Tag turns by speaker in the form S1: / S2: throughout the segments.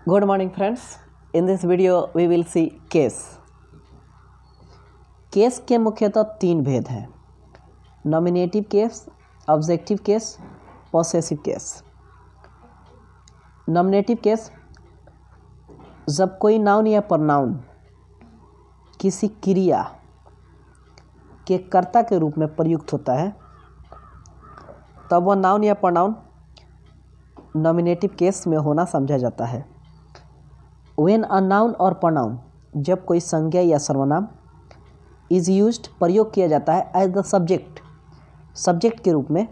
S1: Good morning friends. In this video we will see case. Case के मुख्यतः तीन भेद हैं: nominative case, objective case, possessive case. Nominative case जब कोई नाउन या प्रनाउन किसी क्रिया के कर्ता के रूप में प्रयुक्त होता है तब वह नाउन या प्रनाउन नॉमिनेटिव केस में होना समझा जाता है। व्हेन अ नाउन और प्रनाउन, जब कोई संज्ञा या सर्वनाम इज़ यूज्ड, प्रयोग किया जाता है एज द सब्जेक्ट, सब्जेक्ट के रूप में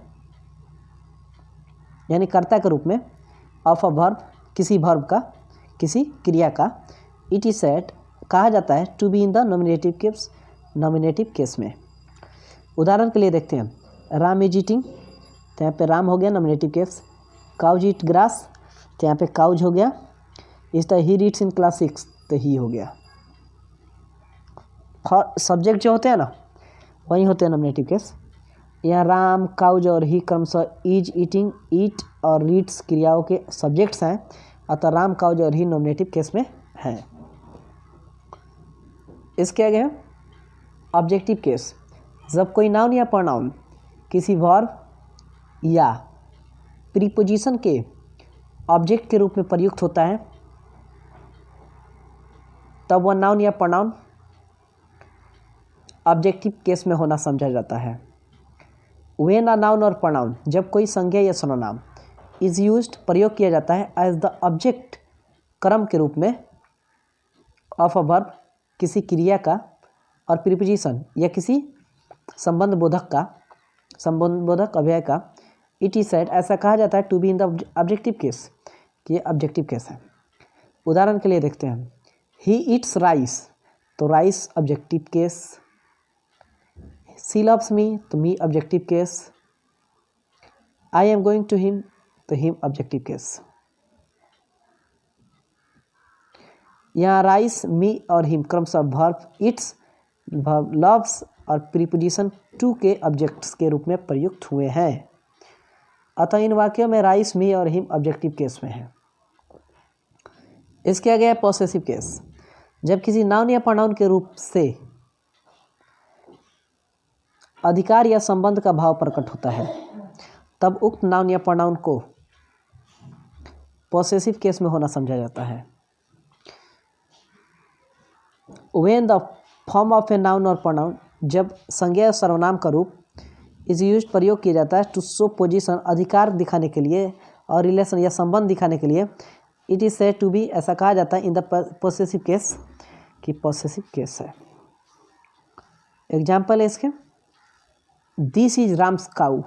S1: यानी कर्ता के रूप में, ऑफ अ वर्ब, किसी वर्ब का, किसी क्रिया का, इट इज सेड, कहा जाता है to be in the nominative case, nominative case में। उदाहरण के लिए देखते हैं, राम इज ईटिंग, तो यहाँ पे राम हो गया नॉमिनेटिव केस। काउज ईट ग्रास, तो यहाँ पे काउज हो गया। इस तरह ही रीड्स इन क्लास 6, तो ही हो गया। सब्जेक्ट जो होते हैं ना वही होते हैं नॉमिनेटिव केस। यहाँ राम, काउज और ही क्रमशः इज, ईटिंग, ईट और रीड्स क्रियाओं के सब्जेक्ट्स हैं, अतः राम, काउज और ही नॉमिनेटिव केस में हैं। इसके आगे है ऑब्जेक्टिव केस, जब कोई नाउन या प्रनाउन किसी वर्ब या प्रीपोजिशन के ऑब्जेक्ट के रूप में प्रयुक्त होता है तब वह नाउन या प्रनाउन ऑब्जेक्टिव केस में होना समझा जाता है। व्हेन अ नाउन और प्रनाउन, जब कोई संज्ञा या सर्वनाम इज यूज्ड, प्रयोग किया जाता है एज द ऑब्जेक्ट, क्रम के रूप में, ऑफ अ वर्ब, किसी क्रिया का, और प्रीपोजिशन या किसी संबंध बोधक का, संबंध बोधक अव्यय का, इट इज सेड, ऐसा कहा जाता है to be in the objective case, कि ये ऑब्जेक्टिव केस है। उदाहरण के लिए देखते हैं, ही ईट्स राइस, तो rice objective case. She loves me, तो me objective case. I am going to him, तो हिम ऑब्जेक्टिव केस। यहाँ राइस, मी और हिम क्रमशः वर्ब इट्स, वर्ब लव्स और प्रीपोजिशन टू के ऑब्जेक्ट्स के रूप में प्रयुक्त हुए हैं, अतः इन वाक्यों में राइस, मी और हिम ऑब्जेक्टिव केस में है। इसके आगे है पॉसेसिव केस, जब किसी नाउन या प्रनाउन के रूप से अधिकार या संबंध का भाव प्रकट होता है तब उक्त नाउन या प्रनाउन को पॉसेसिव केस में होना समझा जाता है। When the form of a noun और प्रनाउन, जब संज्ञा या सर्वनाम का रूप इज यूज्ड, प्रयोग किया जाता है टू शो पोजीशन, अधिकार दिखाने के लिए, और रिलेशन या संबंध दिखाने के लिए, it is said to be, ऐसा कहा जाता है इन द पॉसेसिव केस, कि पॉसेसिव केस है। एग्जाम्पल है इसके, दिस इज राम्स काऊ,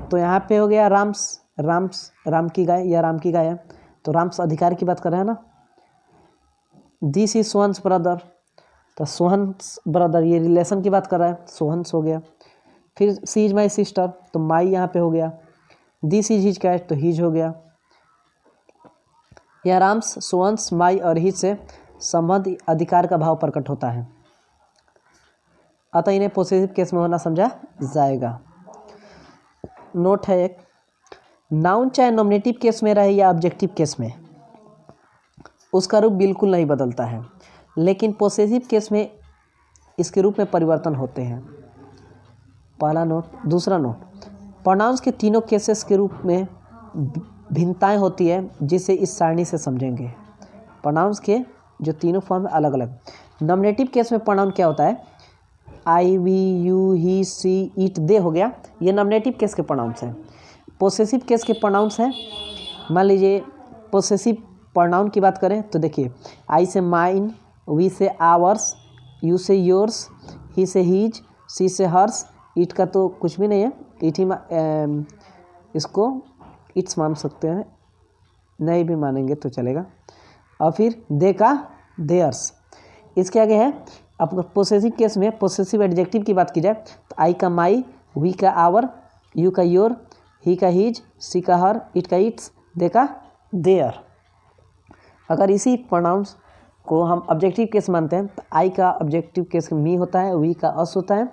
S1: तो यहाँ पे हो गया राम्स, राम की गाय या राम की गाय है, तो राम्स अधिकार की बात कर रहे हैं ना। दिस इज सोहन्स ब्रदर, तो सोहन्स ब्रदर ये रिलेशन की बात कर रहा है, सोहन्स हो गया। फिर सी इज माई सिस्टर, तो माई यहाँ पे हो गया। दिस इज हिज कैट, तो हिज हो गया। यह राम्स, सोहन्स, माई और हिज से संबंध, अधिकार का भाव प्रकट होता है, अतः इन्हें पॉसेसिव केस में होना समझा जाएगा। नोट है एक, नाउन चाहे नॉमिनेटिव केस में रहे या ऑब्जेक्टिव केस में, उसका रूप बिल्कुल नहीं बदलता है, लेकिन पॉसेसिव केस में इसके रूप में परिवर्तन होते हैं। पहला नोट। दूसरा नोट, प्रोनाउंस के तीनों केसेस के रूप में भिन्नताएं होती है, जिसे इस सारणी से समझेंगे। प्रोनाउंस के जो तीनों फॉर्म अलग अलग। नॉमिनेटिव केस में प्रोनाउन क्या होता है, I, we, you, he, she, it, they हो गया, ये नॉमिनेटिव केस के प्रोनाउंस हैं। पॉसेसिव केस के प्रोनाउंस हैं, मान लीजिए पॉसेसिव प्रोनाउन की बात करें तो देखिए, आई से माइन, वी से आवर्स, यू से योर्स, ही से हीज, सी से हर्स, इट का तो कुछ भी नहीं है, इट ही इसको इट्स मान सकते हैं, नहीं भी मानेंगे तो चलेगा। और फिर दे का देयर्स। इसके आगे है अब पॉसेसिव केस में पॉसेसिव एडजेक्टिव की बात की जाए तो आई का माई, वी का आवर, यू का योर, ही का हीज, सी का हर, इट का इट्स, दे का देयर। अगर इसी प्रोनाउंस को हम ऑब्जेक्टिव केस मानते हैं तो आई का ऑब्जेक्टिव केस मी होता है, वी का अस होता है,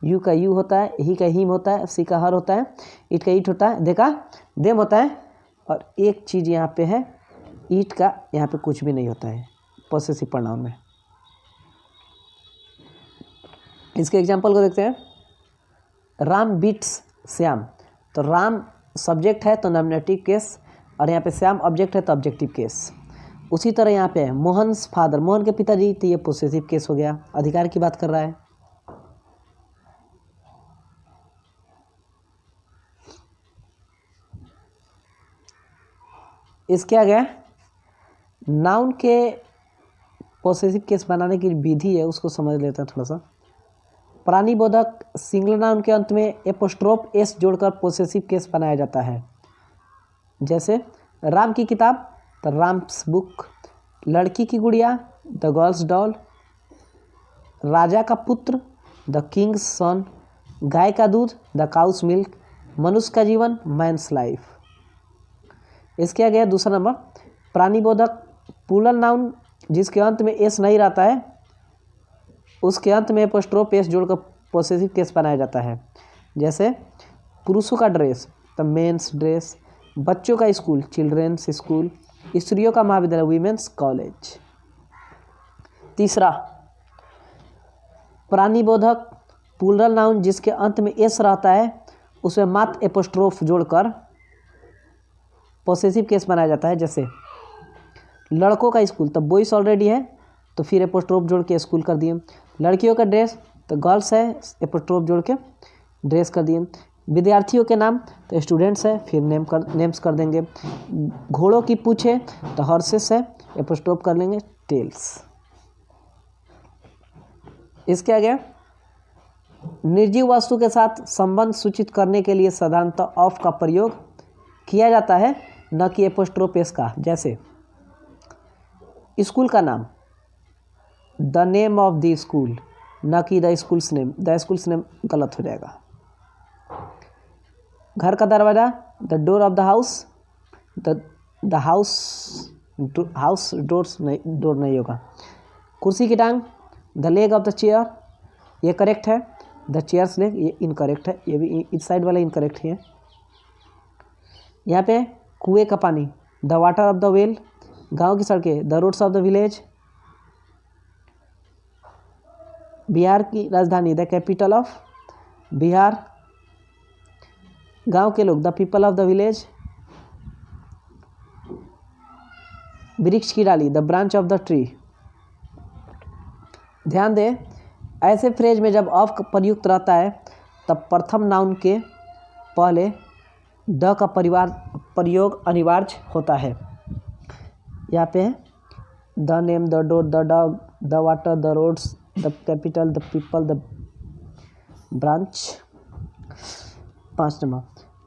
S1: यू का यू होता है, ही का हिम होता है, सी का हर होता है, इट का इट होता है, दे का देम होता है। और एक चीज़ यहाँ पे है, ईट का यहाँ पे कुछ भी नहीं होता है पॉसेसिव प्रोनाउन में। इसके एग्जाम्पल को देखते हैं। राम बीट्स श्याम, तो राम सब्जेक्ट है तो नॉमिनेटिव केस, और यहाँ पे श्याम ऑब्जेक्ट है तो ऑब्जेक्टिव केस। उसी तरह यहाँ पे मोहन्स फादर, मोहन के पिताजी, तो ये पोसेसिव केस हो गया, अधिकार की बात कर रहा है। इसके आगे नाउन के पोसेसिव केस बनाने की विधि है, उसको समझ लेते हैं थोड़ा सा। प्राणीबोधक सिंगुलर नाउन के अंत में एपोस्ट्रोफ एस जोड़कर पोसेसिव केस बनाया जाता है। जैसे राम की किताब, द राम्स बुक, लड़की की गुड़िया, द गर्ल्स डॉल, राजा का पुत्र, द किंग्स सन, गाय का दूध, द काउस मिल्क, मनुष्य का जीवन, मैंस लाइफ। इसके आगे दूसरा नंबर, प्राणीबोधक प्लूरल नाउन जिसके अंत में एस नहीं रहता है, उसके अंत में एपोस्ट्रोफ एस जोड़कर पोसेसिव केस बनाया जाता है। जैसे पुरुषों का ड्रेस, द मेंस ड्रेस, बच्चों का स्कूल, चिल्ड्रेंस स्कूल, स्त्रियों का महाविद्यालय, वीमेंस कॉलेज। तीसरा, प्राणीबोधक प्लूरल नाउन जिसके अंत में एस रहता है, उसमें मात्र एपोस्ट्रोफ जोड़कर पोसेसिव केस बनाया जाता है। जैसे लड़कों का स्कूल, तो बॉयज ऑलरेडी है तो फिर एपोस्ट्रोफ जोड़ के स्कूल कर दिए। लड़कियों का ड्रेस, तो गर्ल्स है, एपोस्ट्रोफ जोड़ के ड्रेस कर दिए। विद्यार्थियों के नाम, तो स्टूडेंट्स है, फिर नेम्स कर देंगे। घोड़ों की पूँछ है तो हॉर्सेस है, एपोस्ट्रोफ कर लेंगे टेल्स। इसके आगे निर्जीव वस्तु के साथ संबंध सूचित करने के लिए साधारणतः ऑफ का प्रयोग किया जाता है, न कि एपोस्ट्रोफ एस का। जैसे स्कूल का नाम, the name of the school, न कि the schools name, the schools name गलत हो जाएगा। घर का दरवाज़ा, the door of the house, the house doors नहीं, डोर नहीं होगा। कुर्सी की टांग, the leg of the chair, ये करेक्ट है। द चेयर्स लेग, ये इनकरेक्ट है, ये भी इस साइड वाला इनकरेक्ट है। यहाँ पे कुएं का पानी, the water of the well, गांव की सड़कें, the roads of the village. Bihar की राजधानी, द कैपिटल ऑफ बिहार। गांव के लोग, the people of the village. वृक्ष की डाली, the branch of the tree. ध्यान दें, ऐसे फ्रेज में जब ऑफ प्रयुक्त रहता है तब प्रथम नाउन के पहले द का प्रयोग अनिवार्य होता है। यहाँ पे the name, the door, the dog, the water, the roads, the capital, the people, the branch. 5 number,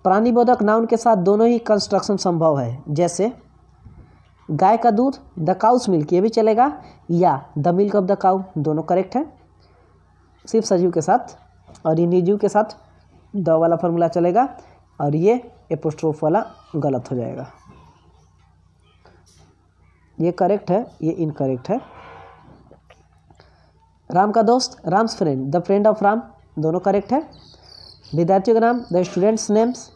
S1: प्राणीबोधक नाउन के साथ दोनों ही कंस्ट्रक्शन संभव है। जैसे गाय का दूध, द काउस मिल्क, ये भी चलेगा, या the milk of the cow, दोनों करेक्ट है सिर्फ सजीव के साथ, और ये निर्जीव के साथ द वाला फॉर्मूला चलेगा, और ये एपोस्ट्रोफ वाला गलत हो जाएगा। ये करेक्ट है, ये इनकरेक्ट है। राम का दोस्त, Ram's friend, the friend of Ram, दोनों करेक्ट है। विद्यार्थियों का नाम, the students names,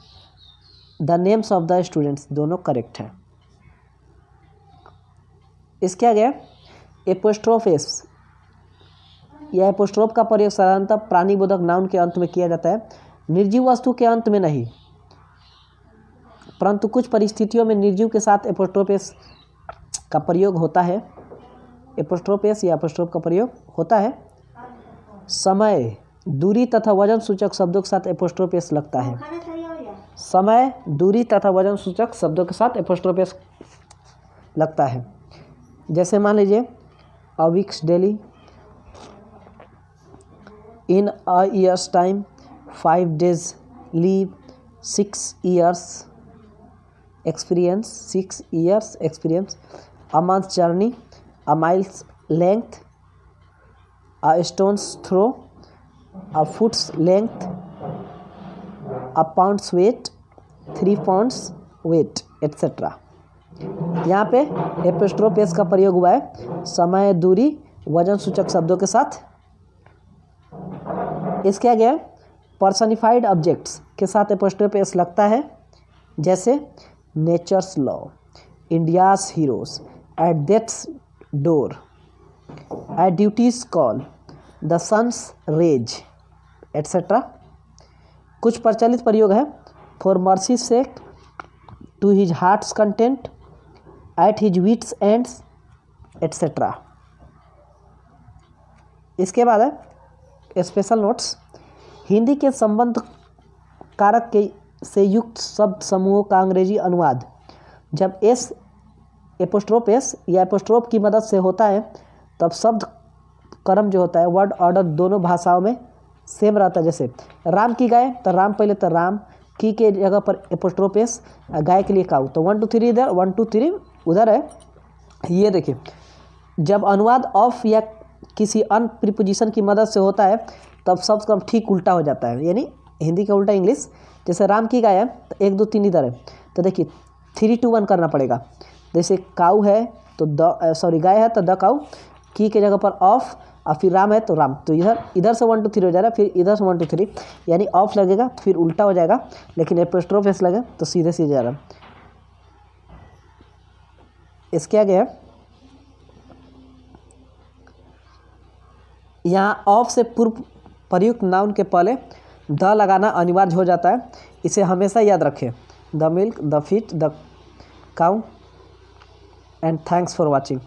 S1: the names of the students, दोनों करेक्ट है। इसके आगे एपोस्ट्रोफ एस, यह एपोस्ट्रोफ का प्रयोग साधारणतः प्राणीबोधक नाउन के अंत में किया जाता है, निर्जीव वस्तु के अंत में नहीं, परंतु कुछ परिस्थितियों में निर्जीव के साथ एपोस्ट्रोफ एस का प्रयोग होता है। एपोस्ट्रोफ एस या एपोस्ट्रोफ का प्रयोग होता है। समय, दूरी तथा वजन सूचक शब्दों के साथ एपोस्ट्रोफ एस लगता है। समय, दूरी तथा वजन सूचक शब्दों के साथ एपोस्ट्रोफ एस लगता है। जैसे मान लीजिए a week's daily, in a year's time, 5 days leave, 6 years experience, 6 years experience, a month's journey, a mile's length, a stone's throw, a foot's length, a pound's weight, 3 pounds weight, etc. यहाँ पे apostrophe S का प्रयोग हुआ है समय, दूरी, वजन सूचक शब्दों के साथ। इसके आगे पर्सनिफाइड ऑब्जेक्ट्स के साथ एपोस्ट्रोफ एस लगता है। जैसे nature's law, India's heroes, at death's door, at duty's call, the sun's rays, etcetera. कुछ प्रचलित प्रयोग है, for mercy sake, to his heart's content, at his wit's ends, etcetera. इसके बाद है स्पेशल नोट्स। हिंदी के संबंध कारक के से युक्त शब्द समूहों का अंग्रेजी अनुवाद जब एस एपोस्ट्रोफ एस या एपोस्ट्रोफ की मदद से होता है तब शब्द क्रम जो होता है, वर्ड ऑर्डर दोनों भाषाओं में सेम रहता है। जैसे राम की गाय तो राम पहले तो राम, की के जगह पर एपोस्ट्रोफ एस, गाय के लिए काऊ, तो 1 2 3 इधर, 1 2 3 उधर है। ये देखिए, जब अनुवाद ऑफ या किसी अन्य प्रीपोजिशन की मदद से होता है तब शब्द क्रम ठीक उल्टा हो जाता है, यानी हिंदी का उल्टा इंग्लिश। जैसे राम की गाय है तो 1 2 3 इधर है, तो देखिए 3 2 1 करना पड़ेगा। जैसे काऊ है तो गाय है तो द काऊ, की के जगह पर ऑफ, और फिर राम है तो राम, तो इधर से 1 2 3 हो जा रहा है, फिर इधर से 1 2 3, यानी ऑफ लगेगा तो फिर उल्टा हो जाएगा, लेकिन एपोस्ट्रोफ एस लगे तो सीधे सीधे जा रहा है। इसके आगे है, यहाँ ऑफ से पूर्व प्रयुक्त नाउन के पहले द लगाना अनिवार्य हो जाता है, इसे हमेशा याद रखें। The milk, the fit, the cow, and thanks for watching.